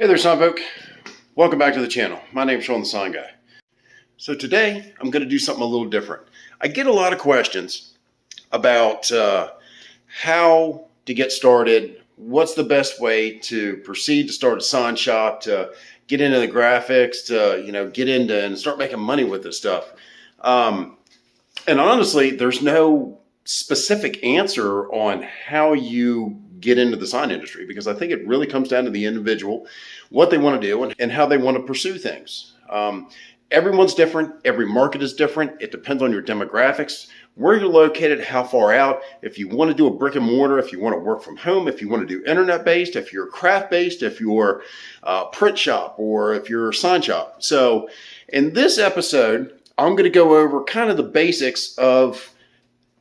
Hey there, sign folk. Welcome back to the channel. My name's Sean the Sign Guy. So today I'm going to do something a little different. I get a lot of questions about how to get started, what's the best way to proceed to start a sign shop, to get into the graphics, to get into and start making money with this stuff. And honestly, there's no specific answer on how you get into the sign industry, because I think it really comes down to the individual, what they want to do and how they want to pursue things. Everyone's different. Every market is different. It depends on your demographics, where you're located, how far out, if you want to do a brick and mortar, if you want to work from home, if you want to do internet based, if you're craft based, if you're a print shop, or if you're a sign shop. So in this episode, I'm going to go over kind of the basics of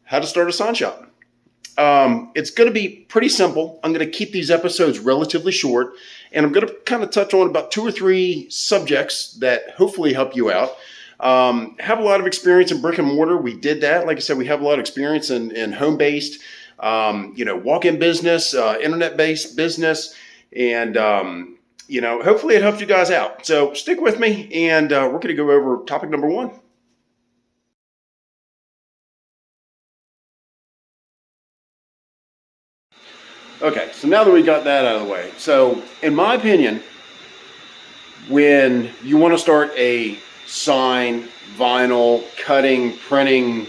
how to start a sign shop. It's going to be pretty simple. I'm going to keep these episodes relatively short, and I'm going to kind of touch on about 2 or 3 subjects that hopefully help you out. Have a lot of experience in brick and mortar. We did that. Like I said, we have a lot of experience in home-based, walk-in business, internet-based business, and hopefully it helps you guys out. So stick with me, and we're going to go over topic number 1. Okay, so now that we got that out of the way, so in my opinion, when you want to start a sign, vinyl, cutting, printing,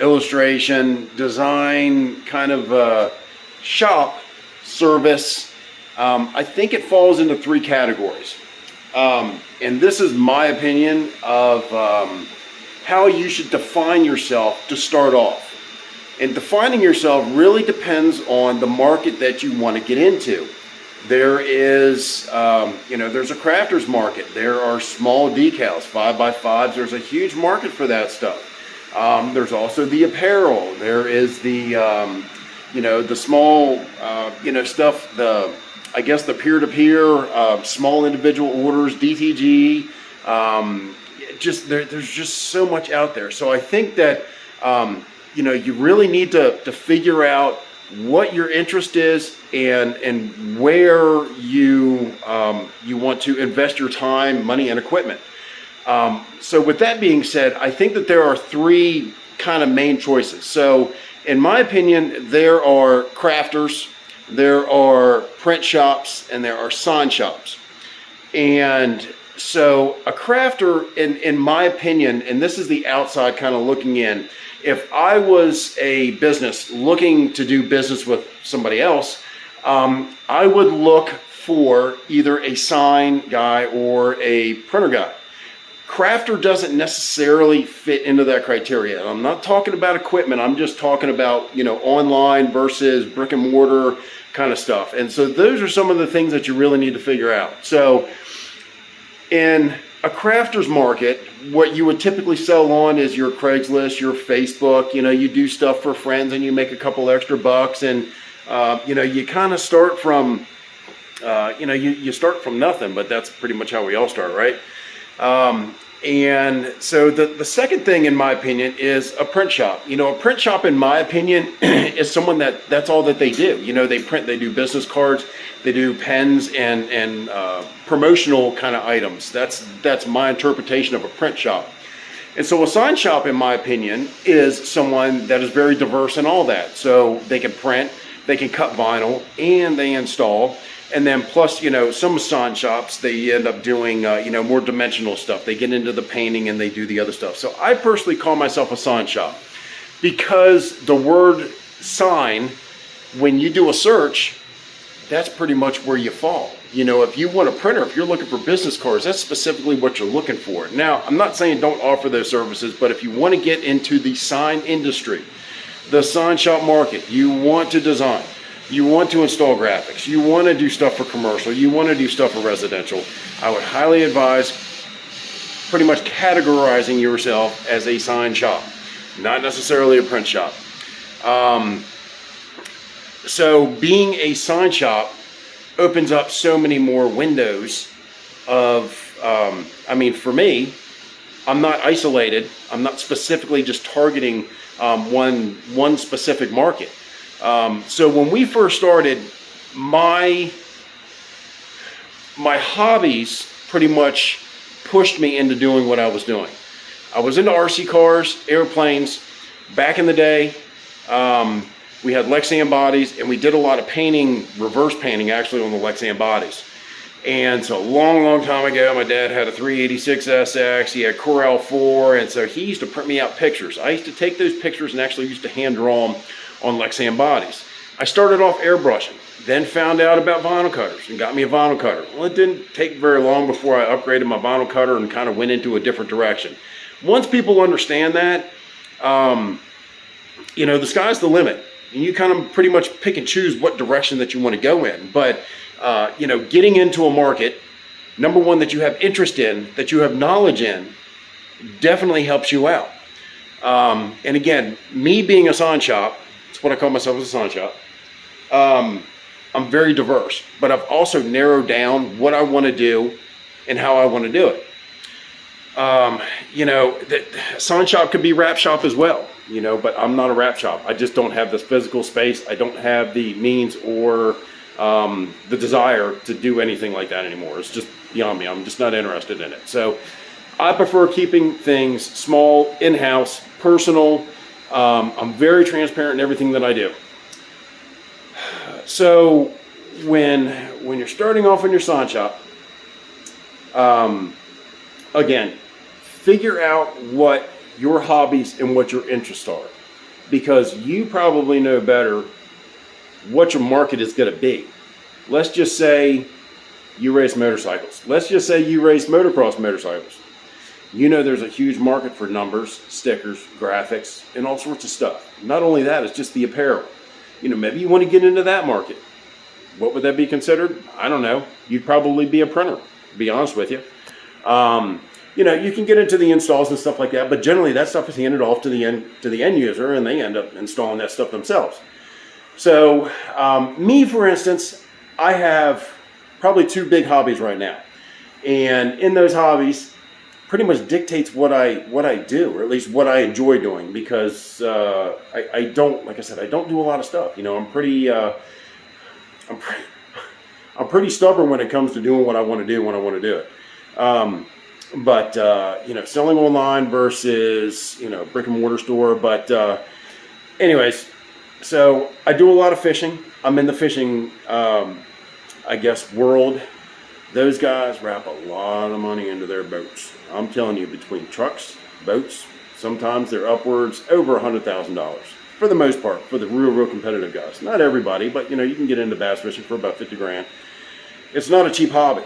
illustration, design kind of shop service, I think it falls into 3 categories. And this is my opinion of how you should define yourself to start off. And defining yourself really depends on the market that you want to get into. There is, there's a crafter's market. There are small decals, 5x5s. There's a huge market for that stuff. There's also the apparel. There is the, the small, stuff, the peer-to-peer, small individual orders, DTG. There's just so much out there. So I think that, you really need to figure out what your interest is and where you want to invest your time, money, and equipment. So with that being said, I think that there are 3 kind of main choices. So in my opinion, there are crafters, there are print shops, and there are sign shops. And so a crafter, in my opinion, and this is the outside kind of looking in, if I was a business looking to do business with somebody else, I would look for either a sign guy or a printer guy. Crafter doesn't necessarily fit into that criteria. I'm not talking about equipment. I'm just talking about, online versus brick and mortar kind of stuff. And so those are some of the things that you really need to figure out. So in a crafter's market, what you would typically sell on is your Craigslist, your Facebook. You do stuff for friends and you make a couple extra bucks, and you kind of start from you start from nothing, but that's pretty much how we all start, right? And so the second thing, in my opinion, is a print shop. A print shop, in my opinion, is someone that's all that they do. They print, they do business cards, they do pens and promotional kind of items. That's my interpretation of a print shop. And so a sign shop, in my opinion, is someone that is very diverse in all that. So they can print, they can cut vinyl, and they install. And then plus, some sign shops, they end up doing, more dimensional stuff. They get into the painting and they do the other stuff. So I personally call myself a sign shop, because the word sign, when you do a search, that's pretty much where you fall. If you want a printer, if you're looking for business cards, that's specifically what you're looking for. Now, I'm not saying don't offer those services, but if you want to get into the sign industry, the sign shop market, you want to design, you want to install graphics, you want to do stuff for commercial, you want to do stuff for residential, I would highly advise pretty much categorizing yourself as a sign shop, not necessarily a print shop. So being a sign shop opens up so many more windows of, for me, I'm not isolated. I'm not specifically just targeting one specific market. So when we first started, my my hobbies pretty much pushed me into doing what I was doing. I was into RC cars, airplanes. Back in the day, we had Lexan bodies, and we did a lot of painting, reverse painting actually, on the Lexan bodies. And so a long time ago, my dad had a 386 SX, he had Corel 4, and so he used to print me out pictures. I used to take those pictures and actually used to hand draw them on Lexan bodies. I started off airbrushing, then found out about vinyl cutters and got me a vinyl cutter. Well, it didn't take very long before I upgraded my vinyl cutter and kind of went into a different direction. Once people understand that, you know, the sky's the limit. And you kind of pretty much pick and choose what direction that you want to go in. But, you know, getting into a market, number one, that you have interest in, that you have knowledge in, definitely helps you out. And again, me being a sign shop, that's what I call myself, as a sign shop, I'm very diverse, but I've also narrowed down what I want to do and how I want to do it. You know, the sign shop could be wrap shop as well, you know, but I'm not a wrap shop. I just don't have this physical space. I don't have the means or the desire to do anything like that anymore. It's just beyond me. I'm just not interested in it. So I prefer keeping things small, in-house, personal. I'm very transparent in everything that I do. So when you're starting off in your sign shop, again, figure out what your hobbies and what your interests are, because you probably know better what your market is going to be. Let's just say you race motorcycles. Let's just say you race motocross motorcycles. You know there's a huge market for numbers, stickers, graphics, and all sorts of stuff. Not only that, it's just the apparel. You know, maybe you want to get into that market. What would that be considered? I don't know. You'd probably be a printer, to be honest with you. You know, you can get into the installs and stuff like that, but generally that stuff is handed off to the end user, and they end up installing that stuff themselves. So me, for instance, I have probably two big hobbies right now, and in those hobbies, pretty much dictates what I do, or at least what I enjoy doing, because I don't, like I said, I don't do a lot of stuff. You know, I'm pretty stubborn when it comes to doing what I want to do when I want to do it. But you know, selling online versus, you know, brick and mortar store. But anyways, so I do a lot of fishing. I'm in the fishing, I guess, world. Those guys wrap a lot of money into their boats. I'm telling you, between trucks, boats, sometimes they're upwards over $100,000 for the most part, for the real competitive guys. Not everybody, but you know, you can get into bass fishing for about 50 grand. It's not a cheap hobby.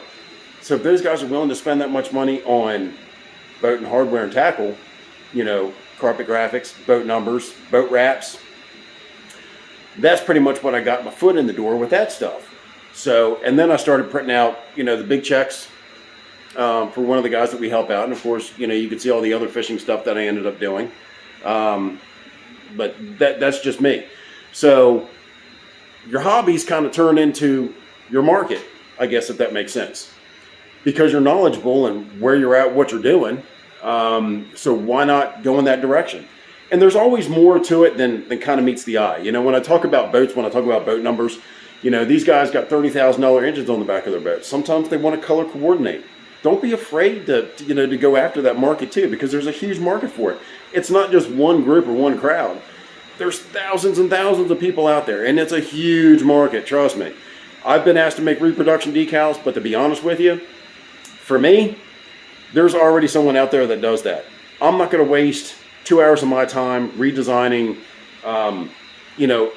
So if those guys are willing to spend that much money on boat and hardware and tackle, you know, carpet graphics, boat numbers, boat wraps, that's pretty much what I got my foot in the door with that stuff. So, and then I started printing out, you know, the big checks for one of the guys that we help out. And of course, you know, you can see all the other fishing stuff that I ended up doing. But that's just me. So your hobbies kind of turn into your market, I guess, if that makes sense, because you're knowledgeable and where you're at, what you're doing. So why not go in that direction? And there's always more to it than kind of meets the eye. You know, when I talk about boats, when I talk about boat numbers, you know, these guys got $30,000 engines on the back of their boats. Sometimes they want to color coordinate. Don't be afraid to go after that market too, because there's a huge market for it. It's not just one group or one crowd. There's thousands and thousands of people out there, and it's a huge market, trust me. I've been asked to make reproduction decals, but to be honest with you, for me, there's already someone out there that does that. I'm not going to waste 2 hours of my time redesigning, you know,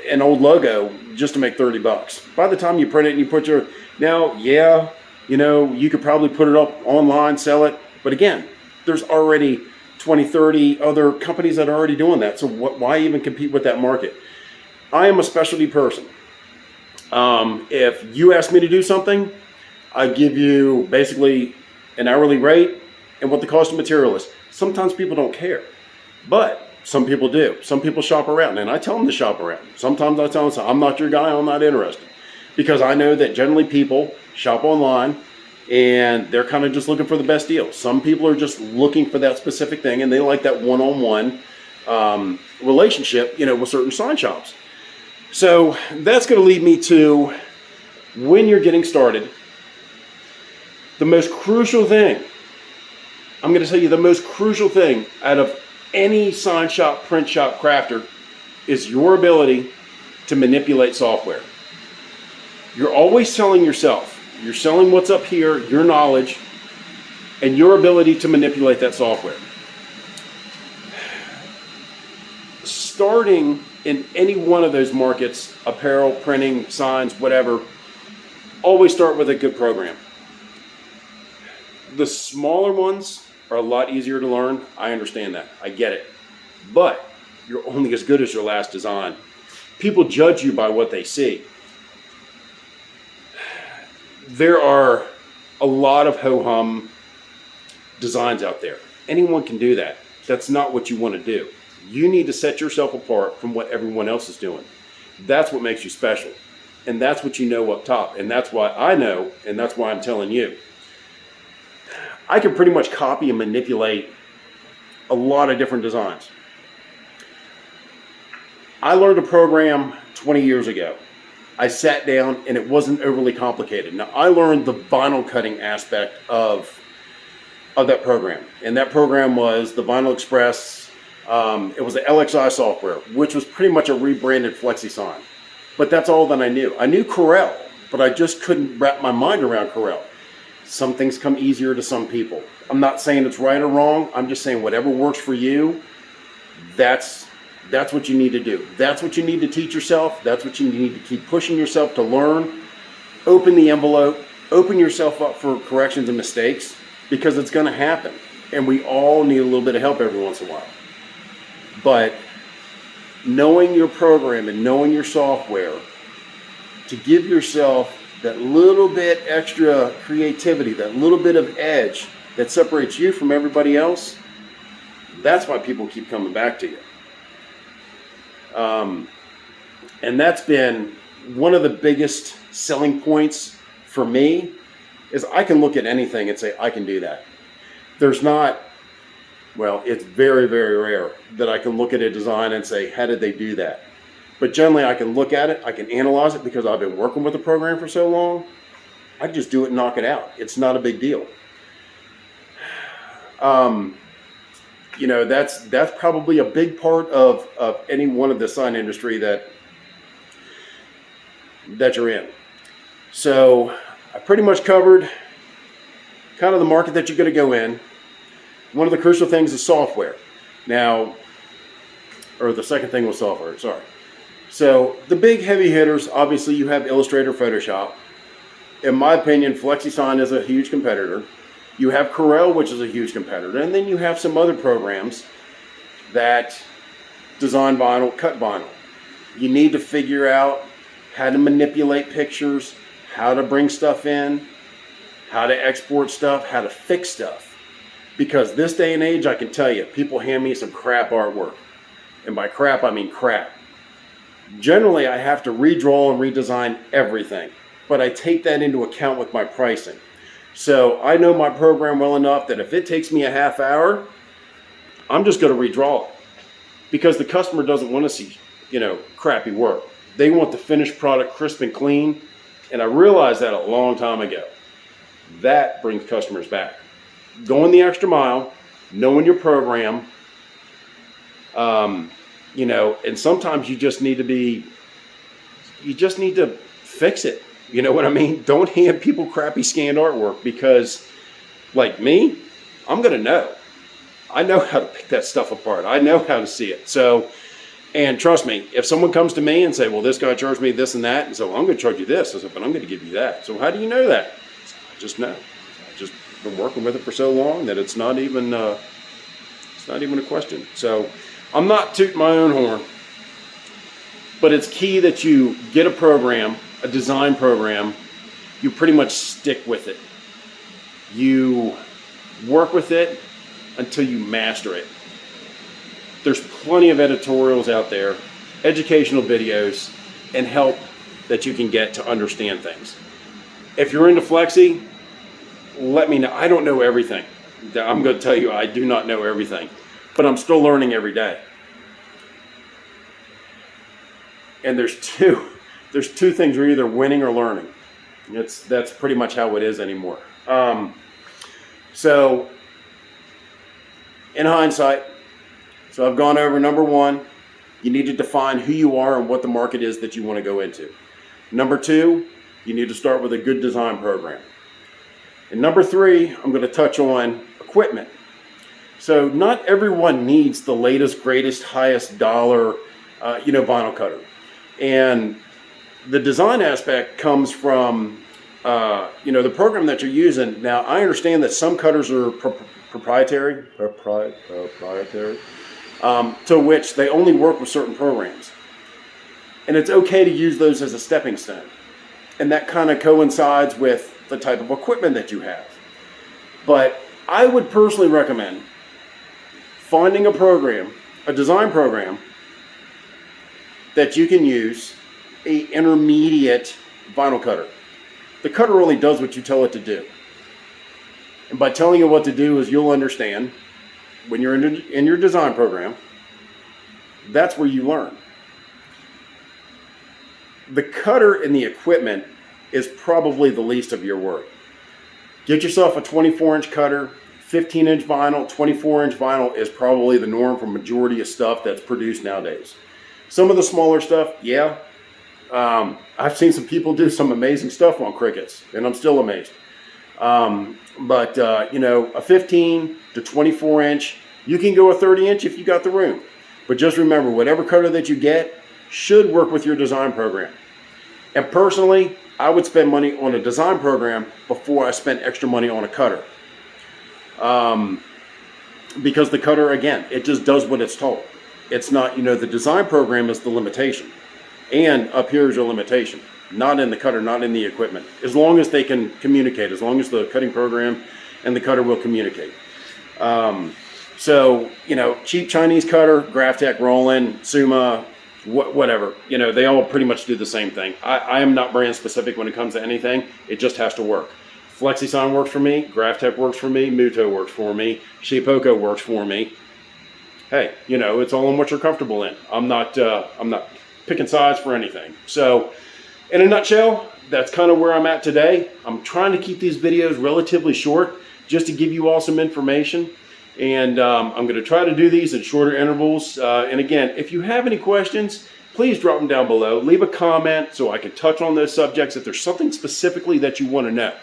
an old logo just to make $30. By the time you print it and you put your, now, yeah, you know, you could probably put it up online, sell it. But again, there's already 20, 30 other companies that are already doing that. So why even compete with that market? I am a specialty person. If you ask me to do something, I give you basically an hourly rate and what the cost of material is. Sometimes people don't care, but some people do. Some people shop around, and I tell them to shop around. Sometimes I tell them, I'm not your guy, I'm not interested. Because I know that generally people shop online and they're kind of just looking for the best deal. Some people are just looking for that specific thing, and they like that one-on-one relationship, you know, with certain sign shops. So that's going to lead me to, when you're getting started, The most crucial thing, I'm going to tell you the most crucial thing out of any sign shop, print shop, crafter is your ability to manipulate software. You're always selling yourself. You're selling what's up here, your knowledge, and your ability to manipulate that software. Starting in any one of those markets, apparel, printing, signs, whatever, always start with a good program. The smaller ones are a lot easier to learn. I understand that. I get it. But you're only as good as your last design. People judge you by what they see. There are a lot of ho-hum designs out there. Anyone can do that. That's not what you want to do. You need to set yourself apart from what everyone else is doing. That's what makes you special. And that's what you know up top. And that's why I know, and that's why I'm telling you. I can pretty much copy and manipulate a lot of different designs. I learned a program 20 years ago. I sat down and it wasn't overly complicated. Now, I learned the vinyl cutting aspect of that program. And that program was the Vinyl Express. It was the LXI software, which was pretty much a rebranded FlexiSign. But that's all that I knew. I knew Corel, but I just couldn't wrap my mind around Corel. Some things come easier to some people. I'm not saying it's right or wrong. I'm just saying whatever works for you, that's what you need to do. That's what you need to teach yourself. That's what you need to keep pushing yourself to learn. Open the envelope. Open yourself up for corrections and mistakes, because it's going to happen. And we all need a little bit of help every once in a while. But knowing your program and knowing your software to give yourself that little bit extra creativity, that little bit of edge that separates you from everybody else, that's why people keep coming back to you. And that's been one of the biggest selling points for me, is I can look at anything and say, I can do that. There's not, well, it's very, very rare that I can look at a design and say, how did they do that? But generally I can look at it, I can analyze it, because I've been working with the program for so long. I can just do it and knock it out. It's not a big deal. You know, that's probably a big part of any one of the sign industry that you're in. So I pretty much covered kind of the market that you're going to go in. One of the crucial things is software. Now, or the second thing was software, sorry. So the big heavy hitters, obviously you have Illustrator, Photoshop. In my opinion, FlexiSign is a huge competitor. You have Corel, which is a huge competitor. And then you have some other programs that design vinyl, cut vinyl. You need to figure out how to manipulate pictures, how to bring stuff in, how to export stuff, how to fix stuff. Because this day and age, I can tell you, people hand me some crap artwork. And by crap, I mean crap. Generally, I have to redraw and redesign everything. But I take that into account with my pricing. So I know my program well enough that if it takes me a half hour, I'm just going to redraw it. Because the customer doesn't want to see, crappy work. They want the finished product crisp and clean. And I realized that a long time ago. That brings customers back. Going the extra mile, knowing your program, and sometimes you just need to fix it. You know what I mean? Don't hand people crappy scanned artwork, because like me, I'm going to know. I know how to pick that stuff apart. I know how to see it. So, and trust me, if someone comes to me and say, well, this guy charged me this and that, and so I'm going to charge you this, I said, but I'm going to give you that. So how do you know that? I just know. I've just been working with it for so long that it's not even a question. So I'm not tooting my own horn, but it's key that you get a program, a design program, you pretty much stick with it. You work with it until you master it. There's plenty of editorials out there, educational videos, and help that you can get to understand things. If you're into Flexi, let me know. I don't know everything. I'm going to tell you, I do not know everything, but I'm still learning every day. And there's two things: you're either winning or learning. That's pretty much how it is anymore. So in hindsight, so I've gone over number one, you need to define who you are and what the market is that you want to go into. Number two, you need to start with a good design program. And number three, I'm going to touch on equipment. So not everyone needs the latest, greatest, highest dollar, vinyl cutter. And the design aspect comes from, the program that you're using. Now, I understand that some cutters are proprietary, to which they only work with certain programs. And it's okay to use those as a stepping stone. And that kind of coincides with the type of equipment that you have. But I would personally recommend finding a program, a design program, that you can use an intermediate vinyl cutter. The cutter only does what you tell it to do. And by telling it what to do is you'll understand when you're in your design program, that's where you learn. The cutter and the equipment is probably the least of your worry. Get yourself a 24-inch cutter, 15-inch vinyl, 24-inch vinyl is probably the norm for majority of stuff that's produced nowadays. Some of the smaller stuff, yeah. I've seen some people do some amazing stuff on Crickets, and I'm still amazed. But a 15 to 24-inch, you can go a 30-inch if you got the room. But just remember, whatever cutter that you get should work with your design program. And personally, I would spend money on a design program before I spent extra money on a cutter. Because the cutter, again, it just does what it's told. It's not, the design program is the limitation. And up here is your limitation. Not in the cutter, not in the equipment. As long as they can communicate, as long as the cutting program and the cutter will communicate. Cheap Chinese cutter, Graphtec, Roland, Suma, whatever, they all pretty much do the same thing. I am not brand specific when it comes to anything. It just has to work. FlexiSign works for me. Graphtec works for me. Mutoh works for me. Shapeoko works for me. Hey, it's all in what you're comfortable in. I'm not picking sides for anything. So in a nutshell, that's kind of where I'm at today. I'm trying to keep these videos relatively short just to give you all some information. And I'm going to try to do these in shorter intervals. And again, if you have any questions, please drop them down below. Leave a comment so I can touch on those subjects if there's something specifically that you want to know.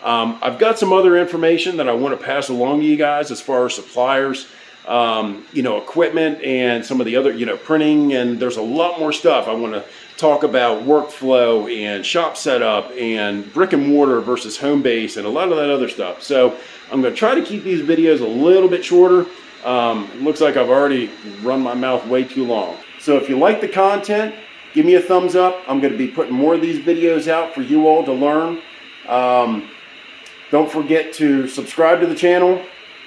I've got some other information that I want to pass along to you guys as far as suppliers, equipment and some of the other, printing. And there's a lot more stuff. I want to talk about workflow and shop setup and brick and mortar versus home base and a lot of that other stuff. So I'm going to try to keep these videos a little bit shorter. It looks like I've already run my mouth way too long. So if you like the content, give me a thumbs up. I'm going to be putting more of these videos out for you all to learn. Don't forget to subscribe to the channel.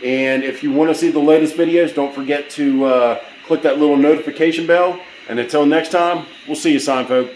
And if you want to see the latest videos, don't forget to click that little notification bell. And until next time, we'll see you, sign folk.